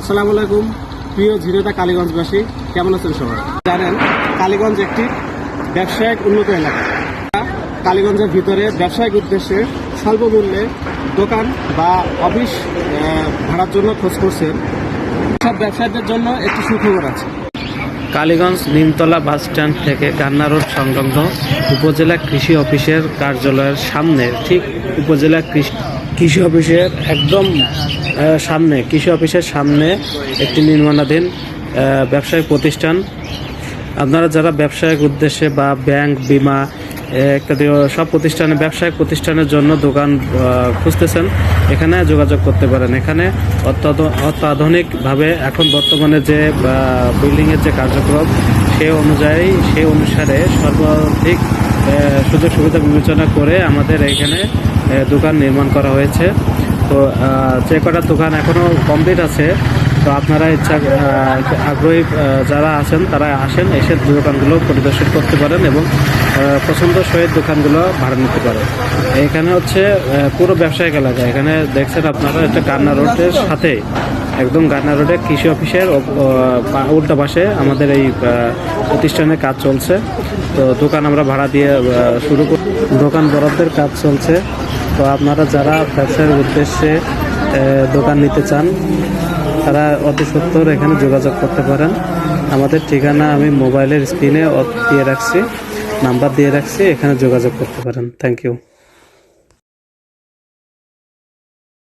আসসালামু আলাইকুম প্রিয় ঝিনেদা কালীগঞ্জবাসী, কেমন আছেন সবাই? জানেন কালীগঞ্জ একটি ব্যবসায়িক উন্নত এলাকা। কালীগঞ্জের ভিতরে ব্যবসায়িক উদ্দেশ্যে স্বল্প মূল্যে দোকান বা অফিস ভাড়ার জন্য খোঁজ করছেন, সব ব্যবসায়ীদের জন্য একটি সুখবর আছে। কালীগঞ্জ নিমতলা বাস স্ট্যান্ড থেকে গান্না রোড সংলগ্ন উপজেলা কৃষি অফিসের কার্যালয়ের সামনে, ঠিক উপজেলা কৃষি অফিসের একদম সামনে, কৃষি অফিসের সামনে একটি নির্মাণাধীন ব্যবসায়িক প্রতিষ্ঠান। আপনারা যারা ব্যবসায়িক উদ্দেশ্যে বা ব্যাংক, বিমা ইত্যাদি সব প্রতিষ্ঠানে ব্যবসায়িক প্রতিষ্ঠানের জন্য দোকান খুঁজতেছেন, এখানে যোগাযোগ করতে পারেন। এখানে অত্যাধুনিকভাবে এখন বর্তমানে যে বিল্ডিংয়ের যে কার্যক্রম সেই অনুসারে সর্বাধিক সুযোগ সুবিধা বিবেচনা করে আমাদের এখানে দোকান নির্মাণ করা হয়েছে। তো যে কটা দোকান এখনও কমপ্লিট আছে, তো আপনারা আগ্রহী যারা আছেন তারা আসেন, এসে দোকানগুলো পরিদর্শন করতে পারেন এবং পছন্দ সহিত দোকানগুলো ভাড়া নিতে পারেন। এখানে হচ্ছে পুরো ব্যবসায়িক এলাকা। এখানে দেখছেন আপনারা, এটা গান্না রোডের সাথে, একদম গান্না রোডে কৃষি অফিসের উল্টা পাশে আমাদের এই প্রতিষ্ঠানের কাজ চলছে। তো দোকান আমরা ভাড়া দিয়ে দোকান বরাদ্দের কাজ চলছে। তো আপনারা যারা ব্যবসার উদ্দেশ্যে দোকান নিতে চান তারা অতি সত্বর এখানে যোগাযোগ করতে পারেন। আমাদের ঠিকানা আমি মোবাইলের স্ক্রিনে দিয়ে রাখছি, নাম্বার দিয়ে রাখছি, এখানে যোগাযোগ করতে পারেন। Thank you.